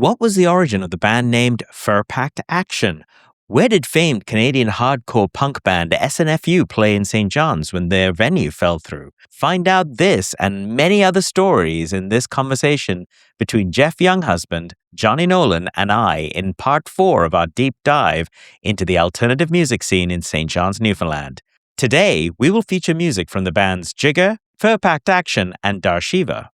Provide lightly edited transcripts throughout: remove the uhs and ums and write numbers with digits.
What was the origin of the band named Fur Packed Action? Where did famed Canadian hardcore punk band SNFU play in St. John's when their venue fell through? Find out this and many other stories in this conversation between Geoff Younghusband, Johnny Nolan, and I in part 4 of our deep dive into the alternative music scene in St. John's, Newfoundland. Today, we will feature music from the bands Jigger, Fur Packed Action, and Darshiva.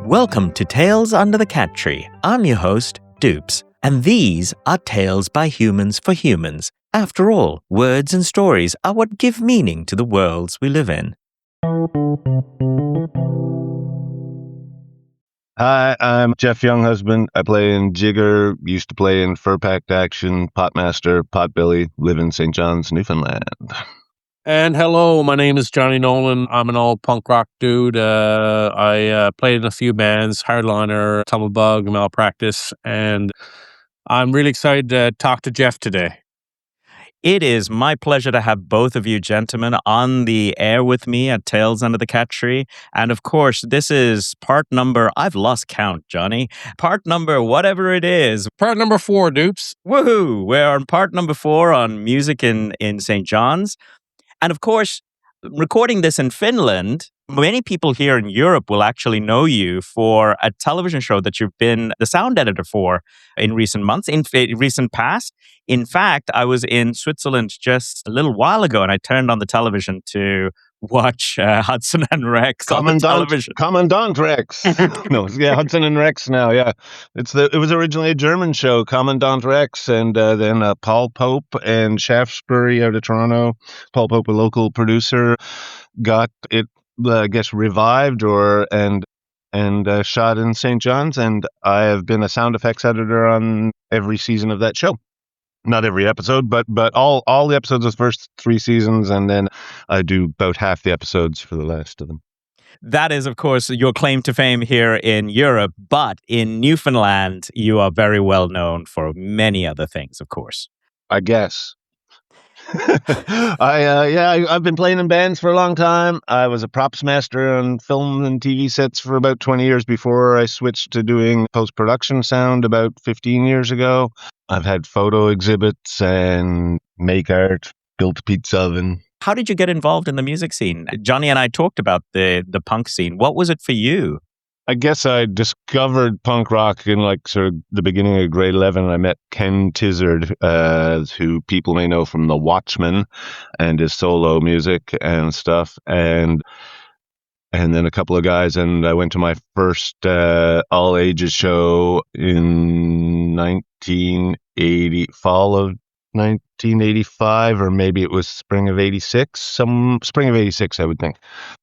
Welcome to Tales Under the Cat Tree. I'm your host, Dupes, and these are tales by humans for humans. After all, words and stories are what give meaning to the worlds we live in. Hi, I'm Geoff Younghusband. I play in Jigger, used to play in Fur Packed Action, Potmaster, Potbelly, live in St. John's, Newfoundland. And hello, my name is Johnny Nolan. I'm an old punk rock dude. I played in a few bands, Hardliner, Tumblebug, Malpractice, and I'm really excited to talk to Geoff today. It is my pleasure to have both of you gentlemen on the air with me at Tales Under the Cat Tree. And of course, this is part number, I've lost count, Johnny. Part number, whatever it is. Part number 4, Dupes. Woohoo! We're on part number 4 on music in St. John's. And of course, recording this in Finland, many people here in Europe will actually know you for a television show that you've been the sound editor for in recent months, in recent past. In fact, I was in Switzerland just a little while ago, and I turned on the television to watch Hudson and Rex on the television. Commandant Rex. Hudson and Rex now, yeah. It was originally a German show, Commandant Rex, and then Paul Pope and Shaftesbury out of Toronto. Paul Pope, a local producer, got it, I guess, revived and shot in St. John's, and I have been a sound effects editor on every season of that show. Not every episode, but all the episodes of the first 3 seasons, and then I do about half the episodes for the last of them. That is, of course, your claim to fame here in Europe, but in Newfoundland, you are very well known for many other things, of course. I guess. I've been playing in bands for a long time. I was a props master on film and TV sets for about 20 years before I switched to doing post-production sound about 15 years ago. I've had photo exhibits and make art, built a pizza oven. How did you get involved in the music scene? Johnny and I talked about the punk scene. What was it for you? I guess I discovered punk rock in sort of the beginning of grade 11. I met Ken Tizard, who people may know from The Watchmen and his solo music and stuff. And then a couple of guys, and I went to my first all ages show in fall of 1985, or maybe it was spring of 86, spring of 86, I would think.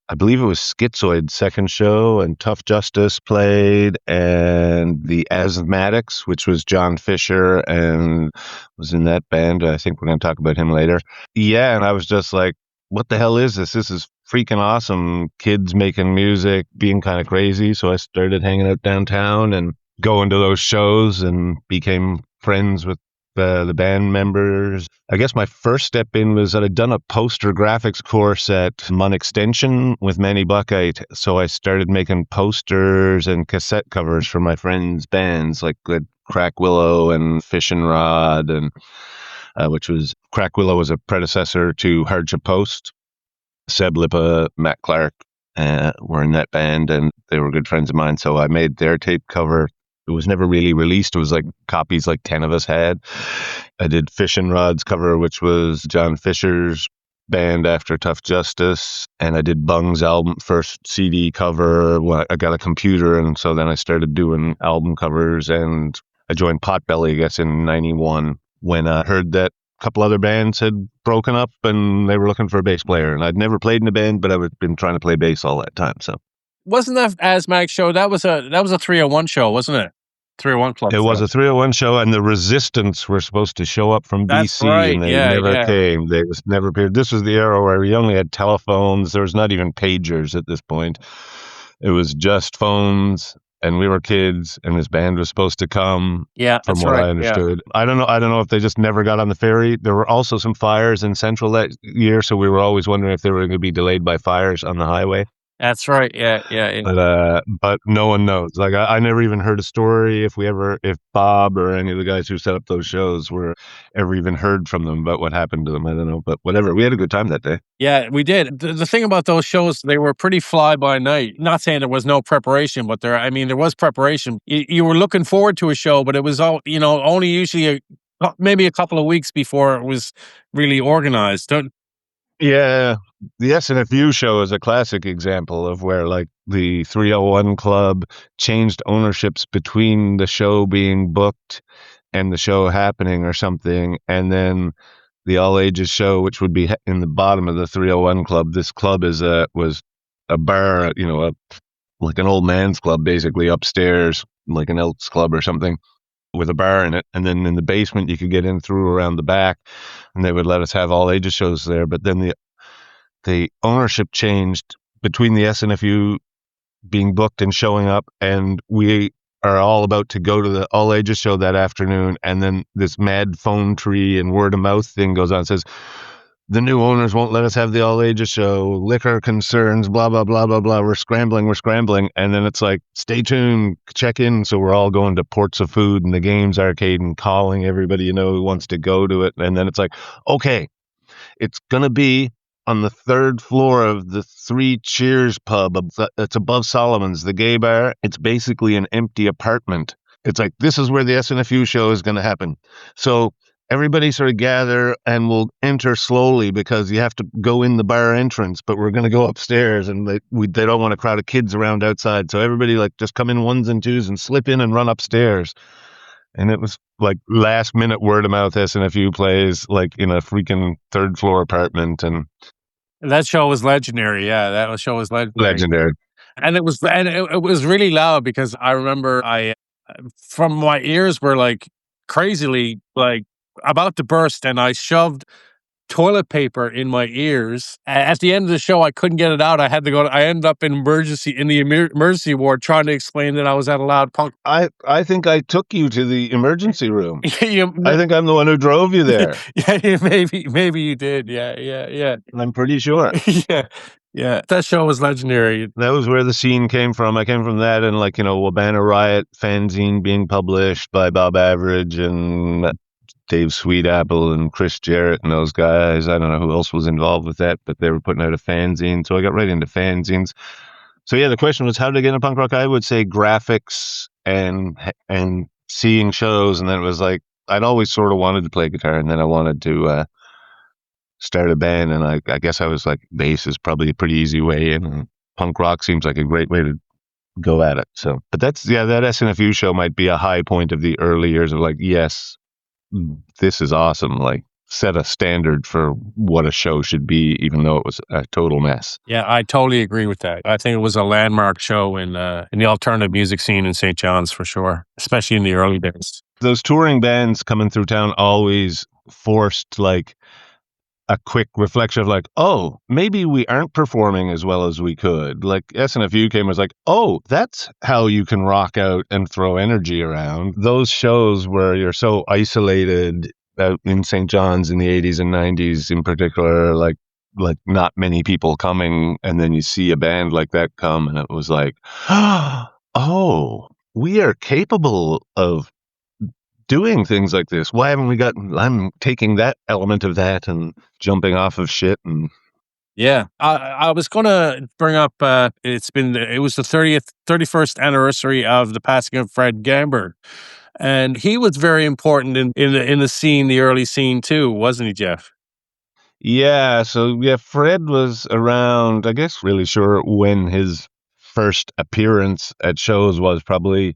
I believe it was Schizoid's second show, and Tough Justice played, and the Asthmatics, which was John Fisher, and was in that band. I think we're going to talk about him later. Yeah, and I was just like, what the hell is this? This is freaking awesome. Kids making music, being kind of crazy. So I started hanging out downtown and going to those shows and became friends with the band members. I guess my first step in was that I'd done a poster graphics course at Mun Extension with Manny Buckite. So I started making posters and cassette covers for my friends' bands, like Crack Willow and Fishing Rod, and which was Crack Willow was a predecessor to Hardship Post. Seb Lippa, Matt Clark were in that band, and they were good friends of mine. So I made their tape cover. It was never really released. It was copies 10 of us had. I did Fishing Rod's cover, which was John Fisher's band after Tough Justice. And I did Bung's first CD cover. I got a computer, and so then I started doing album covers. And I joined Potbelly, I guess, in 91 when I heard that a couple other bands had broken up and they were looking for a bass player. And I'd never played in a band, but I've been trying to play bass all that time, so. Wasn't that Asthmatic show? That was a 301 show, wasn't it? 301 Club. It was a 301 show, and the Resistance were supposed to show up from That's BC, right. and they never came. They just never appeared. This was the era where we only had telephones. There was not even pagers at this point. It was just phones, and we were kids, and this band was supposed to come. Yeah, From that's what right. I understood, I don't know if they just never got on the ferry. There were also some fires in Central that year, so we were always wondering if they were going to be delayed by fires on the highway. That's right. Yeah. But no one knows. Like I never even heard a story if Bob or any of the guys who set up those shows were ever even heard from them about what happened to them. I don't know, but whatever. We had a good time that day. Yeah, we did. The thing about those shows, they were pretty fly by night. Not saying there was no preparation, but there was preparation. You were looking forward to a show, but it was all, only usually maybe a couple of weeks before it was really organized. Yeah, the SNFU show is a classic example of where like the 301 Club changed ownerships between the show being booked and the show happening or something, and then the all ages show, which would be in the bottom of the 301 Club. This club was a bar, like an old man's club, basically upstairs, like an Elks Club or something, with a bar in it. And then in the basement, you could get in through around the back, and they would let us have all ages shows there. But then the ownership changed between the SNFU being booked and showing up, and we are all about to go to the all ages show that afternoon. And then this mad phone tree and word of mouth thing goes on. It says, the new owners won't let us have the all ages show, liquor concerns, blah, blah, blah, blah, blah. We're scrambling. And then it's like, stay tuned, check in. So we're all going to Ports of Food and the Games Arcade and calling everybody, who wants to go to it. And then it's like, okay, it's going to be on the third floor of the Three Cheers pub. It's above Solomon's, the gay bar. It's basically an empty apartment. It's like, this is where the SNFU show is going to happen. So everybody sort of gather and we'll enter slowly because you have to go in the bar entrance, but we're going to go upstairs, and they don't want a crowd of kids around outside. So everybody like just come in ones and twos and slip in and run upstairs. And it was like last minute word of mouth SNFU plays like in a freaking third floor apartment. And that show was legendary. Yeah, that show was legendary. And it was really loud because I remember from my ears were like crazily like about to burst, and I shoved toilet paper in my ears. At the end of the show, I couldn't get it out. I ended up in the emergency ward trying to explain that I was at a loud punk. I think I took you to the emergency room. I think I'm the one who drove you there. Yeah, maybe you did. Yeah. I'm pretty sure. Yeah. That show was legendary. That was where the scene came from. I came from that, and Wabana Riot fanzine being published by Bob Average and Dave Sweetapple and Chris Jarrett and those guys. I don't know who else was involved with that, but they were putting out a fanzine. So I got right into fanzines. So yeah, the question was, how did I get into punk rock? I would say graphics and seeing shows. And then it was like, I'd always sort of wanted to play guitar, and then I wanted to start a band. And I guess I was like, bass is probably a pretty easy way in, and punk rock seems like a great way to go at it. So, but that SNFU show might be a high point of the early years of like, yes, this is awesome. Like, set a standard for what a show should be, even though it was a total mess. Yeah, I totally agree with that. I think it was a landmark show in the alternative music scene in St. John's for sure, especially in the early days. Those touring bands coming through town always forced like a quick reflection of like, oh, maybe we aren't performing as well as we could. Like SNFU came was like, oh, that's how you can rock out and throw energy around. Those shows where you're so isolated out in St. John's in the 80s and 90s in particular, like not many people coming, and then you see a band like that come, and it was like, oh, we are capable of doing things like this. Why haven't we I'm taking that element of that and jumping off of shit. And yeah, I was going to bring up, it was the 31st anniversary of the passing of Fred Gamberg. And he was very important in the scene, the early scene too, wasn't he, Geoff? Yeah, so yeah, Fred was around, I guess, really sure when his first appearance at shows was, probably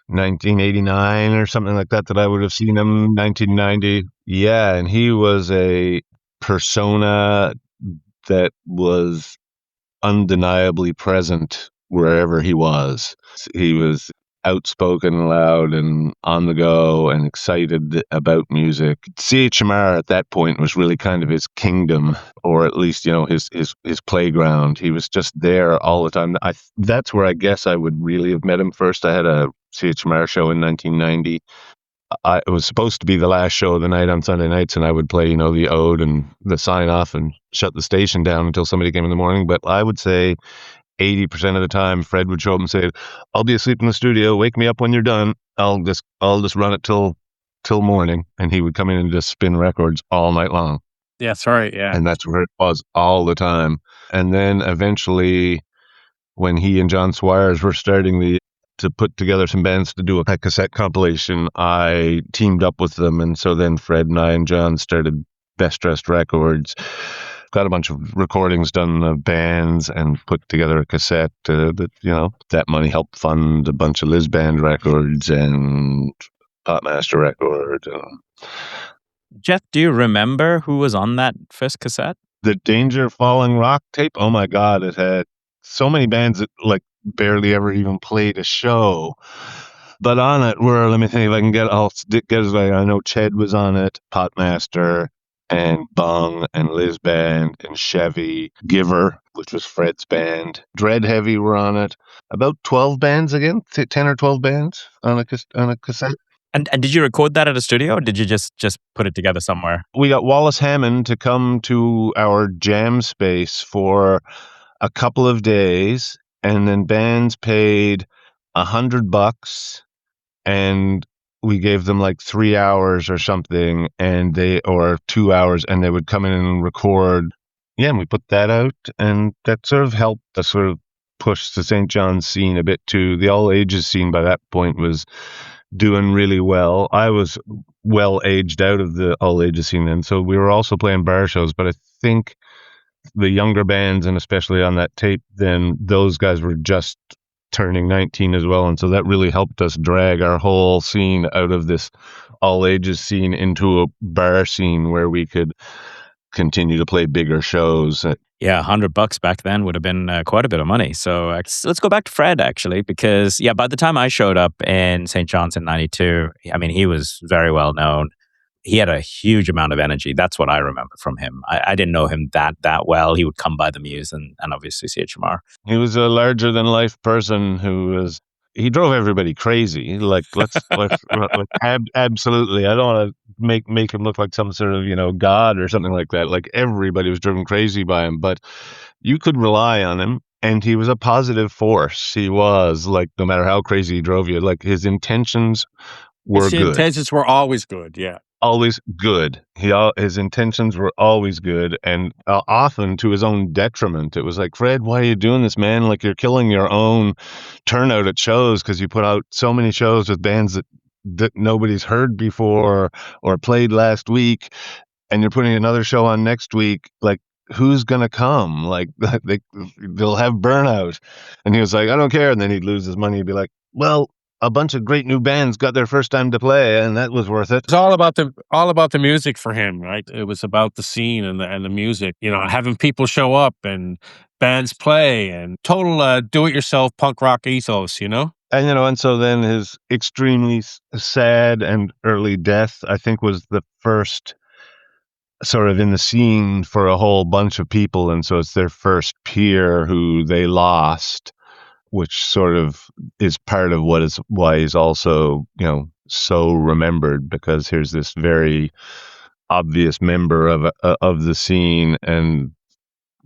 1989 or something like that I would have seen him, 1990. Yeah, and he was a persona that was undeniably present wherever he was. He was outspoken, loud, and on the go, and excited about music. CHMR at that point was really kind of his kingdom, or at least, his playground. He was just there all the time. That's where I guess I would really have met him first. I had a CHMR show in 1990. It was supposed to be the last show of the night on Sunday nights, and I would play, the ode and the sign off and shut the station down until somebody came in the morning. But I would say 80% of the time, Fred would show up and say, "I'll be asleep in the studio. Wake me up when you're done. I'll just run it till morning." And he would come in and just spin records all night long. Yeah, sorry. Yeah. And that's where it was all the time. And then eventually, when he and John Swires were starting to put together some bands to do a cassette compilation, I teamed up with them. And so then Fred and I and John started Best Dressed Records. Got a bunch of recordings done of bands and put together a cassette that money helped fund a bunch of Liz Band records and Potmaster records. Geoff, do you remember who was on that first cassette? The Danger Falling Rock tape. Oh my God. It had so many bands that barely ever even played a show. But on it were, let me think if I can get I know Ched was on it, Potmaster, and Bung, and Liz Band, and Chevy, Giver, which was Fred's band. Dread Heavy were on it. About 12 bands again, 10 or 12 bands on a cassette. And did you record that at a studio, or did you just put it together somewhere? We got Wallace Hammond to come to our jam space for a couple of days, and then bands paid $100, and we gave them 3 hours or something, or 2 hours, and they would come in and record. Yeah, and we put that out, and that sort of helped us sort of push the St. John's scene a bit too. The all ages scene by that point was doing really well. I was well aged out of the all ages scene then, so we were also playing bar shows, but I think the younger bands, and especially on that tape, then those guys were just turning 19 as well. And so that really helped us drag our whole scene out of this all ages scene into a bar scene where we could continue to play bigger shows. Yeah, $100 back then would have been quite a bit of money. So let's go back to Fred, actually, because by the time I showed up in St. John's in 92, I mean, he was very well known. He had a huge amount of energy. That's what I remember from him. I didn't know him that well. He would come by the Muse and obviously CHMR. He was a larger than life person he drove everybody crazy. Absolutely. I don't want to make him look like some sort of, god or something like that. Everybody was driven crazy by him, but you could rely on him. And he was a positive force. He was no matter how crazy he drove you, his intentions were good. His intentions were always good. Yeah. Always good. His intentions were always good, and often to his own detriment. It was Fred, why are you doing this, man? You're killing your own turnout at shows because you put out so many shows with bands that nobody's heard before or played last week, and you're putting another show on next week. Who's gonna come? They'll have burnout. And he was I don't care. And then he'd lose his money. He'd be well, a bunch of great new bands got their first time to play, and that was worth it. It's all about the music for him, right? It was about the scene and the music. Having people show up and bands play, and total do-it-yourself punk rock ethos. And so then his extremely sad and early death, I think, was the first sort of in the scene for a whole bunch of people, and so it's their first peer who they lost, which sort of is part of why he's also, so remembered, because here's this very obvious member of the scene, and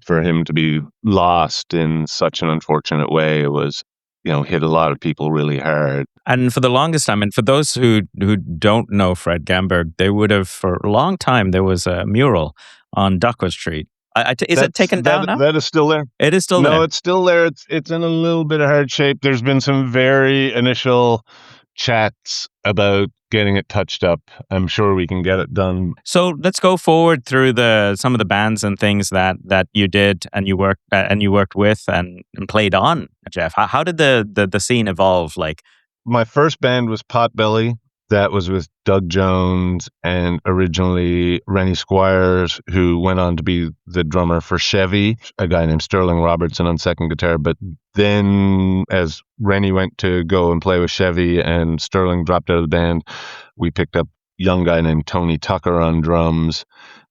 for him to be lost in such an unfortunate way, it was, hit a lot of people really hard. And for the longest time, and for those who don't know Fred Gamberg, they would have, for a long time, there was a mural on Duckworth Street. Is it taken down now? That is still there. It is still there. No, it's still there. It's in a little bit of hard shape. There's been some very initial chats about getting it touched up. I'm sure we can get it done. So let's go forward through some of the bands and things that you did and you worked with and played on, Geoff. How did the scene evolve? My first band was Potbelly. That was with Doug Jones and originally Rennie Squires, who went on to be the drummer for Chevy, a guy named Sterling Robertson on second guitar. But then as Rennie went to go and play with Chevy and Sterling dropped out of the band, we picked up a young guy named Tony Tucker on drums.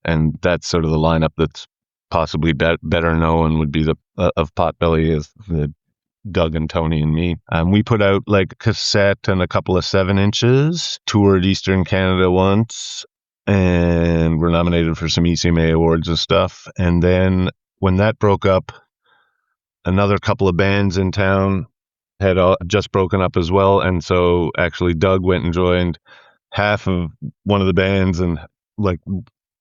And that's sort of the lineup that's possibly better known would be the of Potbelly as the Doug and Tony and me. We put out like a cassette and a couple of 7-inches, toured Eastern Canada once, and were nominated for some ECMA awards and stuff. And then when that broke up, another couple of bands in town had just broken up as well. And so actually Doug went and joined half of one of the bands, and like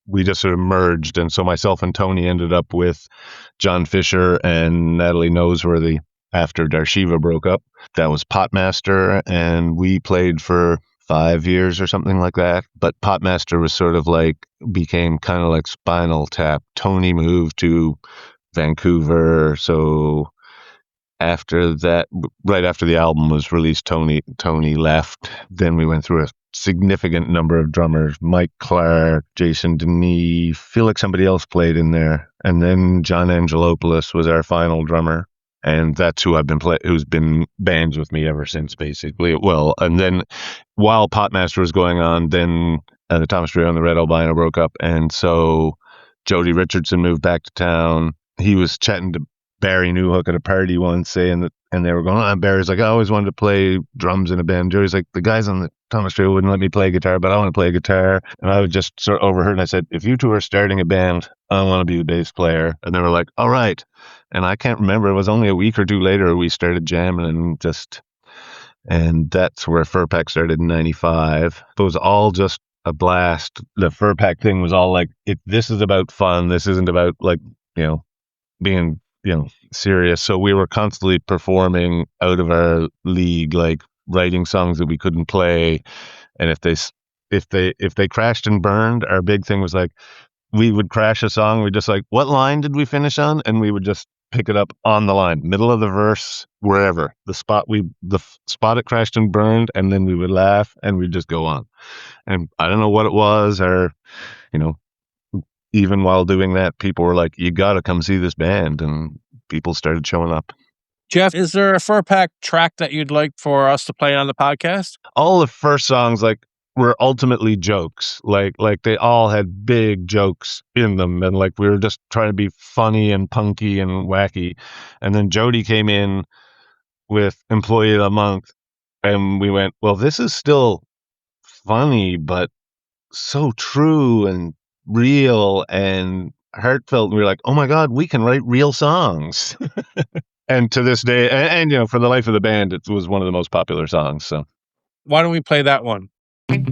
we just sort of merged. And so myself and Tony ended up with John Fisher and Natalie Noseworthy after Darshiva broke up. That was Potmaster, and we played for 5 years or something like that. But Potmaster was sort of like, became kind of like Spinal Tap. Tony moved to Vancouver, so after that, right after the album was released, Tony left. Then we went through a significant number of drummers: Mike Clark, Jason Denis, feel like somebody else played in there, and then John Angelopoulos was our final drummer. And that's who I've been who's been bands with me ever since, basically. Well, and then while Potmaster was going on, then the Thomas Trio and the Red Albino broke up. And so Jody Richardson moved back to town. He was chatting to Barry Newhook at a party once, saying that, and they were going, and Barry's like, I always wanted to play drums in a band. Jody's like, the guys on the Thomas Trio wouldn't let me play guitar, but I want to play guitar. And I was just sort of overheard, and I said, if you two are starting a band, I want to be the bass player. And they were like, all right. And I can't remember, it was only a week or two later we started jamming, and that's where Furpack started in 95. It was all just a blast. The Furpack thing was all like, this is about fun. This isn't about like, being, serious. So we were constantly performing out of our league, like writing songs that we couldn't play. And if they crashed and burned, our big thing was like, we would crash a song. We just like, what line did we finish on? And we would just pick it up on the line, middle of the verse, wherever the spot it crashed and burned, and then we would laugh and we'd just go on. And I don't know what it was, or even while doing that, people were like, you got to come see this band, and people started showing up. Geoff, is there a Furpack track that you'd like for us to play on the podcast? All the first songs were ultimately jokes. Like they all had big jokes in them, and like we were just trying to be funny and punky and wacky. And then Jody came in with Employee of the Month, and we went, well, this is still funny, but so true and real and heartfelt. And we were like, oh my God, we can write real songs. And to this day, and for the life of the band, it was one of the most popular songs. So why don't we play that one? From 6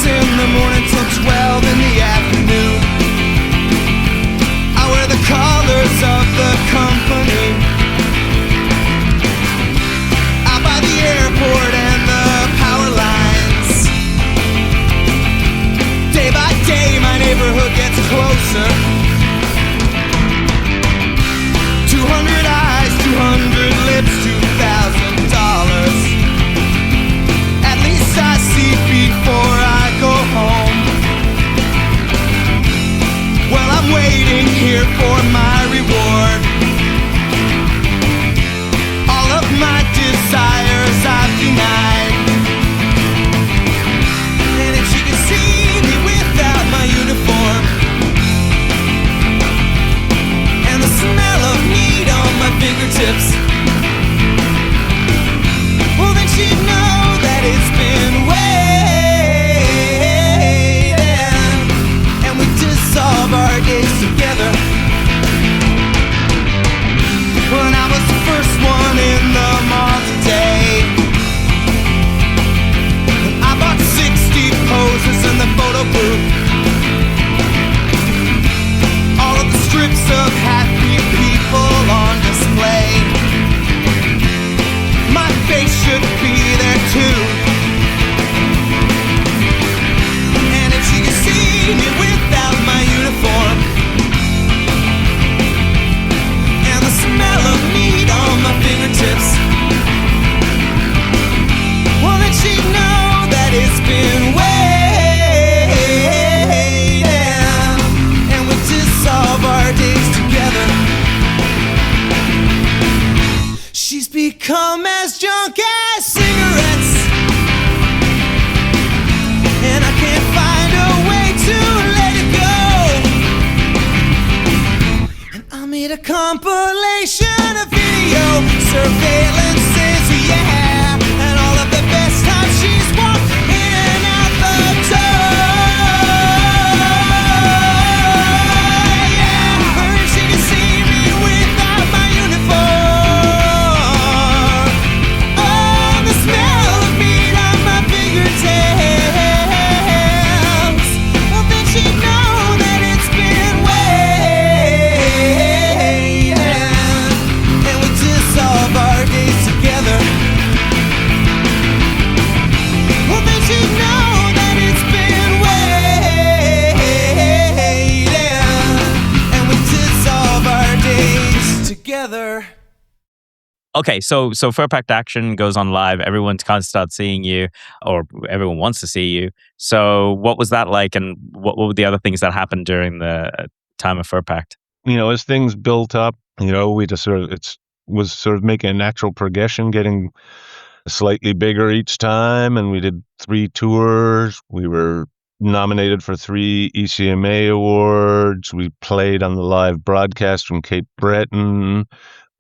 in the morning till 12 in the afternoon, I wear the colors of the company. Out by the airport and the power lines, day by day my neighborhood gets closer. She's become as junk as cigarettes, and I can't find a way to let it go. And I made a compilation of video surveillances, yeah, and all of the best times she's walked in and out the door. Yeah, or if she can see me without my uniform. Oh, the smell of meat on my fingertips. Well, then she'd know that it's been waiting, and we dissolve our days together. Well, then she'd know that it's been waiting, and we dissolve our days together. Okay, so Fur Pact Action goes on live. Everyone's kind of starts seeing you, or everyone wants to see you. So what was that like, and what were the other things that happened during the time of Fur Pact? As things built up, we just was sort of making a natural progression, getting slightly bigger each time, and we did 3 tours. We were nominated for 3 ECMA awards. We played on the live broadcast from Cape Breton.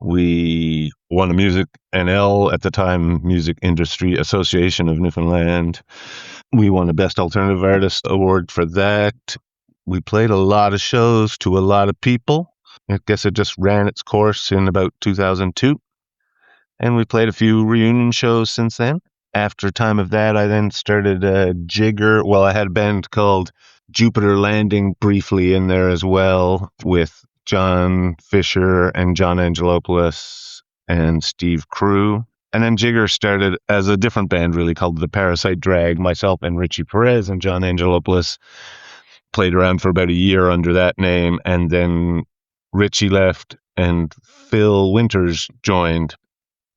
We won a Music NL, at the time Music Industry Association of Newfoundland. We won a Best Alternative Artist award for that. We played a lot of shows to a lot of people. I guess it just ran its course in about 2002. And we played a few reunion shows since then. After time of that, I then started Jigger. Well, I had a band called Jupiter Landing briefly in there as well, with John Fisher and John Angelopoulos and Steve Crew. And then Jigger started as a different band, really, called The Parasite Drag. Myself and Richie Perez and John Angelopoulos played around for about a year under that name. And then Richie left and Phil Winters joined.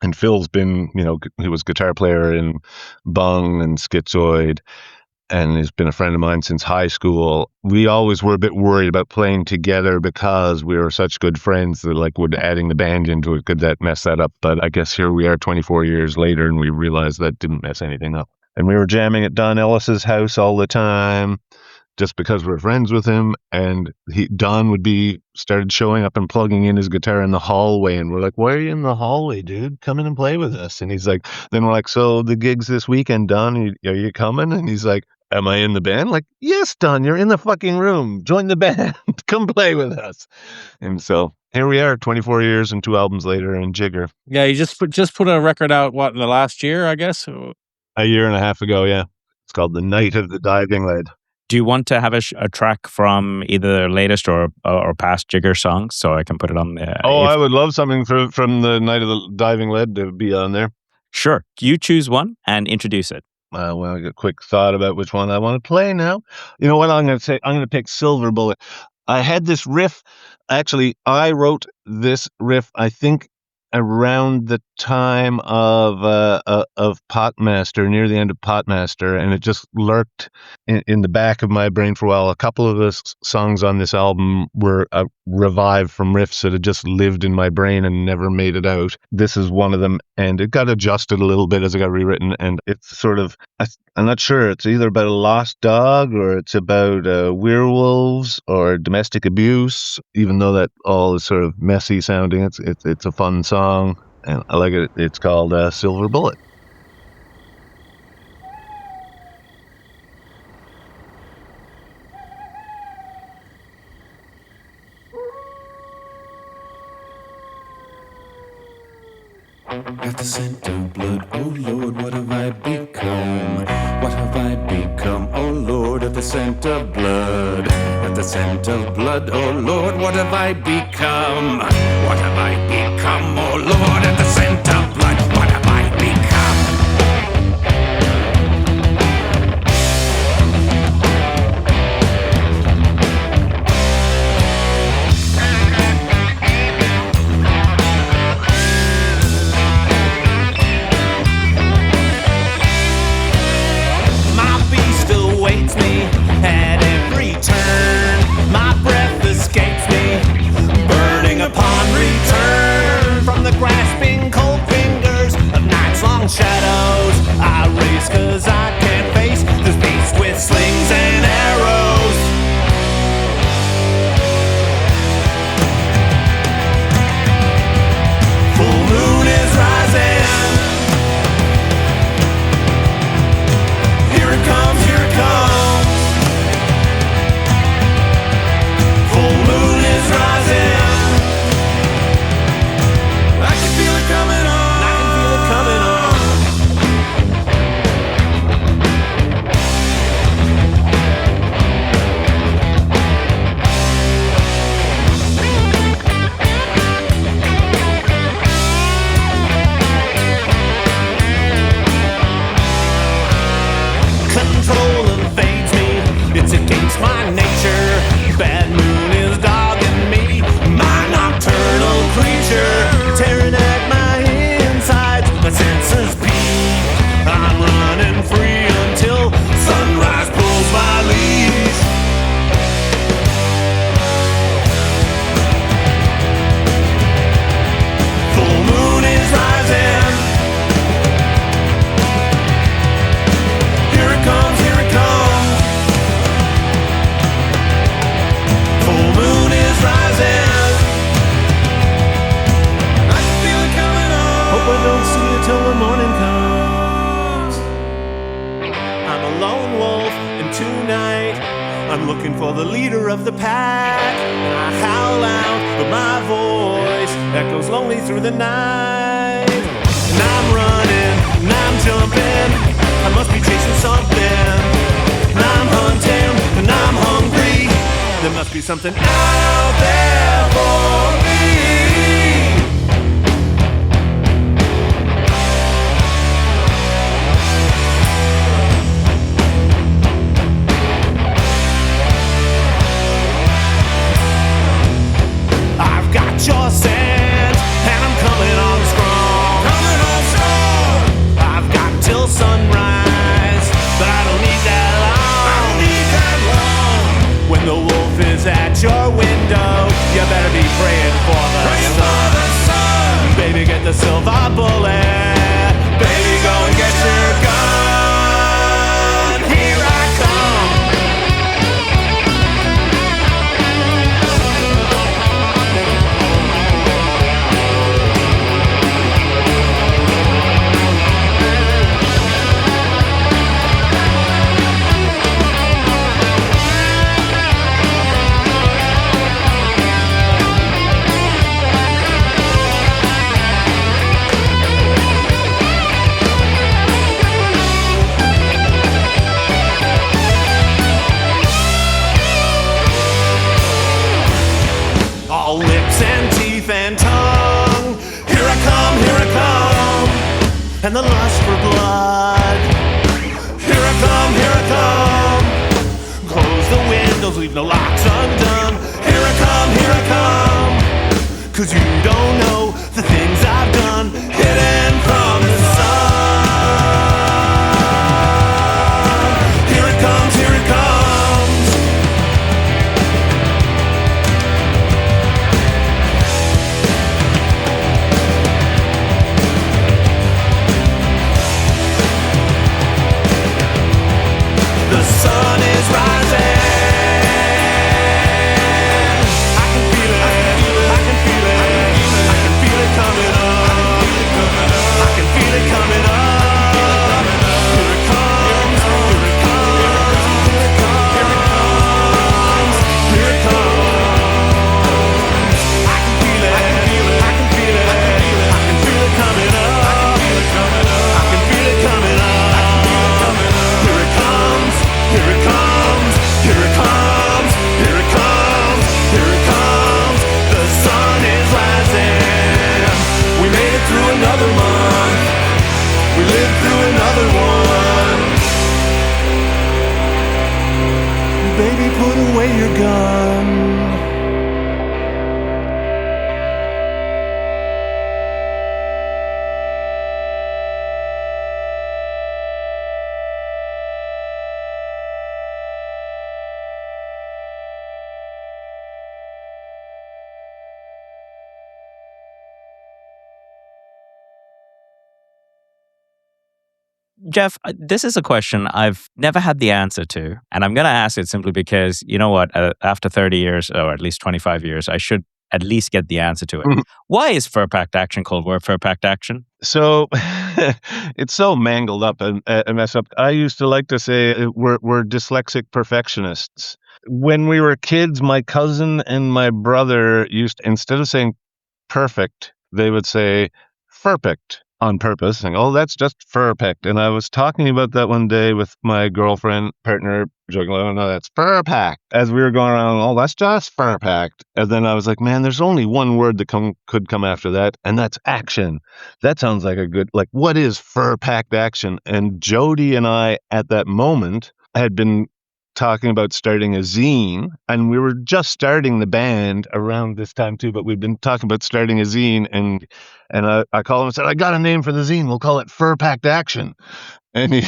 And Phil's been, he was guitar player in Bung and Schizoid, and has been a friend of mine since high school. We always were a bit worried about playing together because we were such good friends that would adding the band into it, could that mess that up? But I guess here we are 24 years later, and we realized that didn't mess anything up. And we were jamming at Don Ellis's house all the time, just because we're friends with him. And Don started showing up and plugging in his guitar in the hallway, and we're like, "Why are you in the hallway, dude? Come in and play with us." And he's like, then we're like, "So the gig's this weekend, Don, are you coming?" And he's like, "Am I in the band?" Like, "Yes, Don, you're in the fucking room. Join the band. Come play with us." And so here we are, 24 years and 2 albums later in Jigger. Yeah, you just put a record out, in the last year, I guess? A year and a half ago, yeah. It's called The Night of the Diving Lead. Do you want to have a track from either latest or past Jigger songs so I can put it on there? I would love something from The Night of the Diving Lead to be on there. Sure. You choose one and introduce it. Well, I got a quick thought about which one I want to play now. You know what I'm going to say? I'm going to pick Silver Bullet. I had this riff. Actually, I wrote this riff, I think, around the time of Potmaster, near the end of Potmaster, and it just lurked in the back of my brain for a while. A couple of the songs on this album were revived from riffs that had just lived in my brain and never made it out. This is one of them, and it got adjusted a little bit as it got rewritten, and it's sort of, I'm not sure, it's either about a lost dog or it's about werewolves or domestic abuse, even though that all is sort of messy sounding. It's a fun song, and I like it. It's called Silver Bullet. At the scent of blood, oh Lord, what have I become? What have I become, oh Lord, at the scent of blood? At the scent of blood, oh Lord, what have I become? What have I become, oh Lord, at the scent of blood? What have I become? At every turn, my breath escapes me, burning upon return from the grasping hope I don't see you till the morning comes. I'm a lone wolf, and tonight I'm looking for the leader of the pack. And I howl out, but my voice echoes lonely through the night. And I'm running, and I'm jumping, I must be chasing something. And I'm hunting, and I'm hungry, there must be something out there for me. I've got your scent, and I'm coming on strong. I've got till sunrise, but I don't need that long. When the wolf is at your window, you better be praying for the sun. Baby, get the silver bullet. Baby, go and get your gun. Here I come. All lips and teeth and tongue. Here I come, here I come. And the lust for blood. Here I come, here I come. Close the windows, leave no locks undone. Here I come. 'Cause you don't know the things I've done, hidden from the sun. Here it comes, here it comes. The sun is rising. I can feel it. I can feel it. I can feel it coming up. I can feel it coming up. Here it comes. Here it comes. Here it comes. Here it comes. I can feel it. I can feel it. I can feel it coming up. I can feel it coming up. Here it comes. Here it comes, here it comes, here it comes, here it comes. The sun is rising. We made it through another month. We lived through another one. Baby, put away your gun. Geoff, this is a question I've never had the answer to, and I'm going to ask it simply because, you know what, after 30 years, or at least 25 years, I should at least get the answer to it. Why is fur-packed action called fur-packed action? So it's so mangled up and messed up. I used to like to say we're dyslexic perfectionists. When we were kids, my cousin and my brother used, instead of saying perfect, they would say furpicked on purpose, saying, oh, that's just fur-picked. And I was talking about that one day with my girlfriend, partner, joking, oh, no, that's fur-packed. As we were going around, oh, that's just fur-packed. And then I was like, man, there's only one word that could come after that, and that's action. That sounds like a good, like, what is fur-packed action? And Jody and I, at that moment, had been talking about starting a zine, and we were just starting the band around this time too, but we've been talking about starting a zine, and I called him and said, I got a name for the zine, we'll call it Fur-Packed Action. And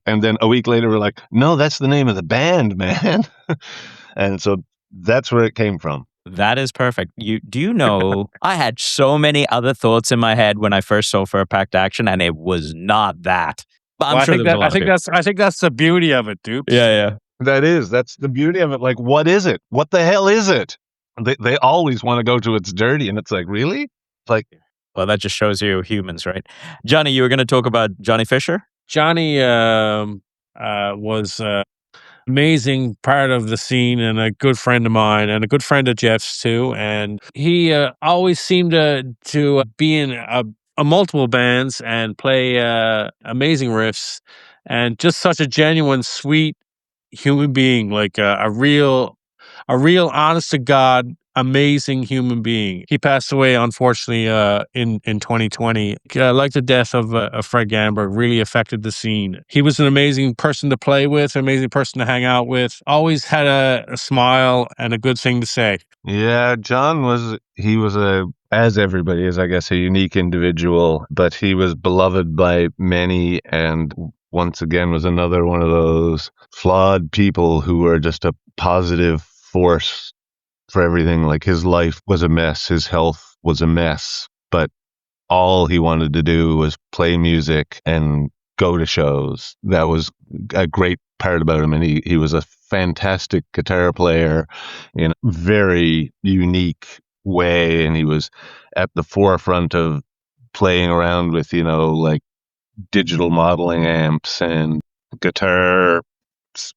then a week later we're like, no, that's the name of the band, man. And so that's where it came from. That is perfect. Do you know, I had so many other thoughts in my head when I first saw Fur-Packed Action, and it was not that. But I'm sure I think that's the beauty of it, Dupes. Yeah. That's the beauty of it. Like, what is it? What the hell is it? They always want to go to it's dirty, and it's like, really? It's like, Well, that just shows you humans, right? Johnny, you were going to talk about Johnny Fisher? Johnny was amazing part of the scene and a good friend of mine and a good friend of Jeff's too. And he always seemed to be in multiple bands and play amazing riffs and just such a genuine, sweet human being, like a real honest to God, amazing human being. He passed away, unfortunately, in 2020. Like the death of Fred Gamberg really affected the scene. He was an amazing person to play with, an amazing person to hang out with. Always had a smile and a good thing to say. Yeah, John was as everybody is, I guess, a unique individual, but he was beloved by many, and once again was another one of those flawed people who were just a positive force for everything. Like, his life was a mess, his health was a mess, but all he wanted to do was play music and go to shows. That was a great part about him, and he was a fantastic guitar player in a very unique way, and he was at the forefront of playing around with, like digital modeling amps and guitar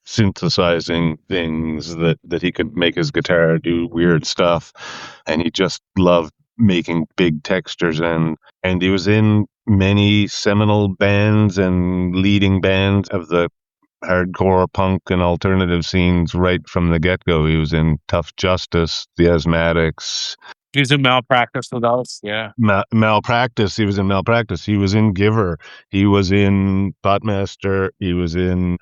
synthesizing things that he could make his guitar do weird stuff, and he just loved making big textures, and he was in many seminal bands and leading bands of the hardcore punk and alternative scenes right from the get-go. He was in Tough Justice, the Asthmatics. He was in Malpractice with us, yeah. Malpractice. He was in Malpractice. He was in Giver. He was in Potmaster. He was in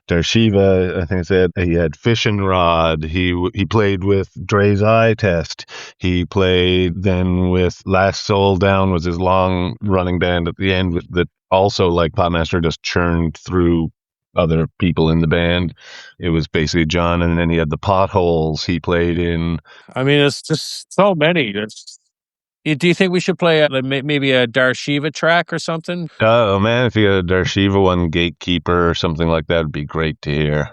Darshiva. I think I said he had Fish and Rod. He played with Dre's Eye Test. He played then with Last Soul Down was his long running band at the end that also, like Potmaster, just churned through other people in the band. It was basically John, and then he had the Potholes he played in. I mean, it's just so many. Do you think we should play maybe a Darshiva track or something? Oh man, if you got a Darshiva one, Gatekeeper or something like that, would be great to hear.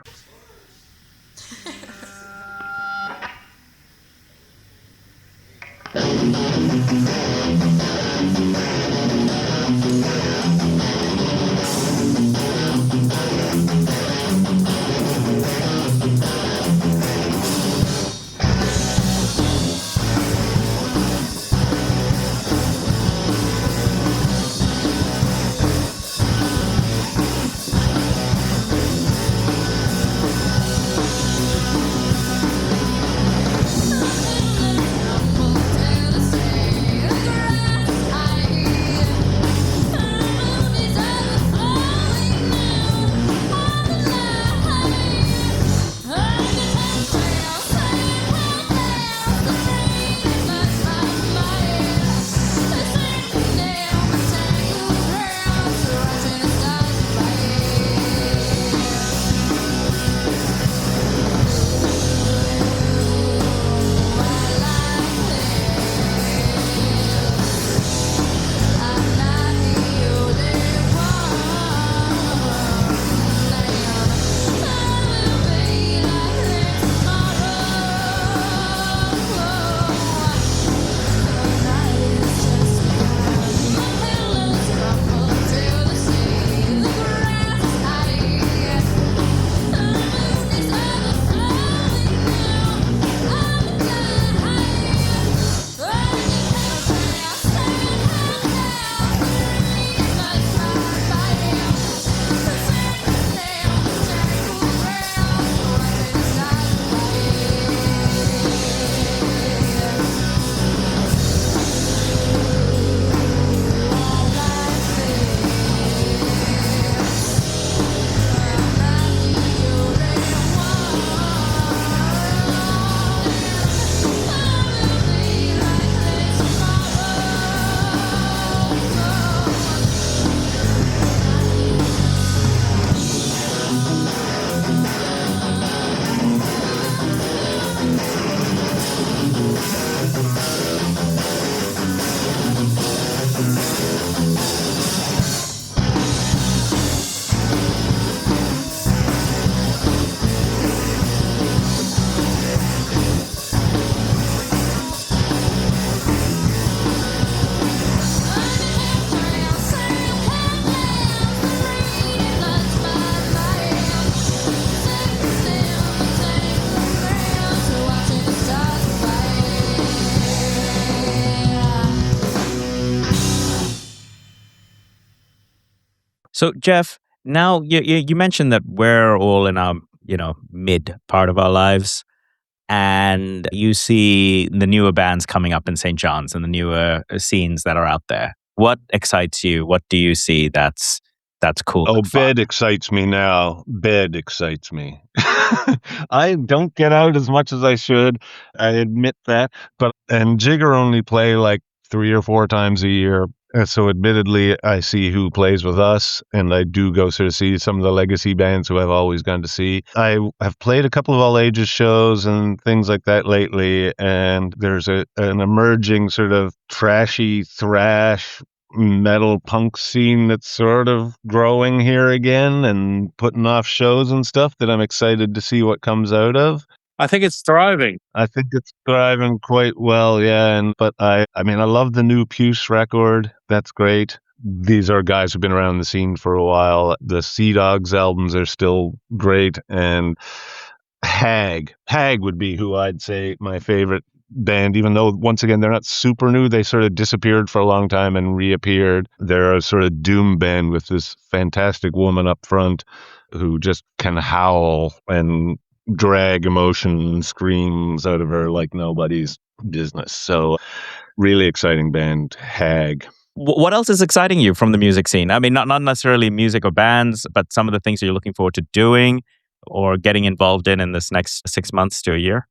So, Geoff, now you mentioned that we're all in our, mid part of our lives, and you see the newer bands coming up in St. John's and the newer scenes that are out there. What excites you? What do you see that's cool? Oh, and fun? bed excites me now. Bed excites me. I don't get out as much as I should. I admit that. And Jigger only play like 3 or 4 times a year. So admittedly, I see who plays with us, and I do go sort of see some of the legacy bands who I've always gone to see. I have played a couple of all ages shows and things like that lately, and there's an emerging sort of trashy thrash metal punk scene that's sort of growing here again and putting off shows and stuff that I'm excited to see what comes out of. I think it's thriving. I think it's thriving quite well, yeah. But I mean, I love the new Puce record. That's great. These are guys who've been around the scene for a while. The Sea Dogs albums are still great, and Hag would be who I'd say my favorite band, even though once again they're not super new. They sort of disappeared for a long time and reappeared. They're a sort of doom band with this fantastic woman up front who just can howl and drag emotion and screams out of her like nobody's business. So really exciting band, Hag. What else is exciting you from the music scene? I mean, not necessarily music or bands, but some of the things you're looking forward to doing or getting involved in this next 6 months to a year.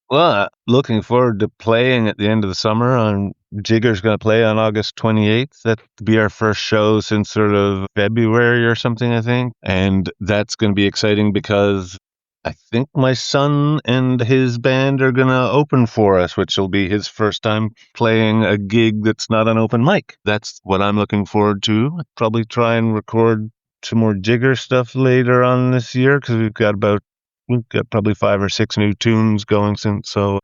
Well, looking forward to playing at the end of the summer. Jigger's going to play on August 28th. That'll be our first show since sort of February or something, I think. And that's going to be exciting because I think my son and his band are going to open for us, which will be his first time playing a gig that's not an open mic. That's what I'm looking forward to. I'll probably try and record some more Jigger stuff later on this year because we've got probably 5 or 6 new tunes going since, so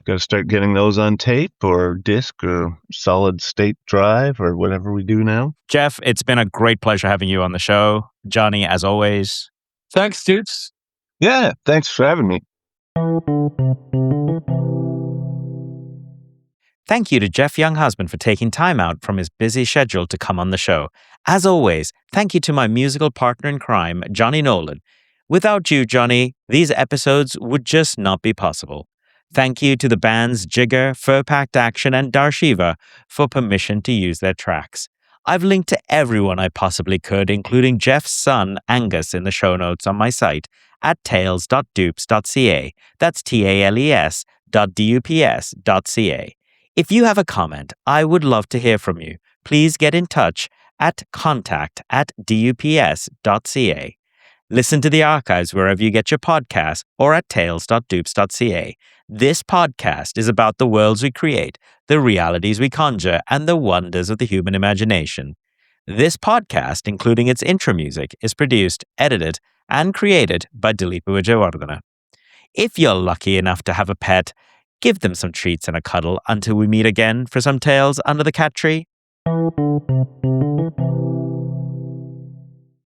got to start getting those on tape or disc or solid state drive or whatever we do now. Geoff, it's been a great pleasure having you on the show. Johnny, as always. Thanks, dudes. Yeah, thanks for having me. Thank you to Geoff Younghusband for taking time out from his busy schedule to come on the show. As always, thank you to my musical partner in crime, Johnny Nolan. Without you, Johnny, these episodes would just not be possible. Thank you to the bands Jigger, Fur-Packed Action, and Darshiva for permission to use their tracks. I've linked to everyone I possibly could, including Geoff's son, Angus, in the show notes on my site at tales.dupes.ca. That's tales.dups.ca. If you have a comment, I would love to hear from you. Please get in touch at contact@dups.ca. Listen to the archives wherever you get your podcasts or at tales.dupes.ca. This podcast is about the worlds we create, the realities we conjure, and the wonders of the human imagination. This podcast, including its intro music, is produced, edited, and created by Dileepa Vijayawardena. If you're lucky enough to have a pet, give them some treats and a cuddle until we meet again for some tales under the cat tree.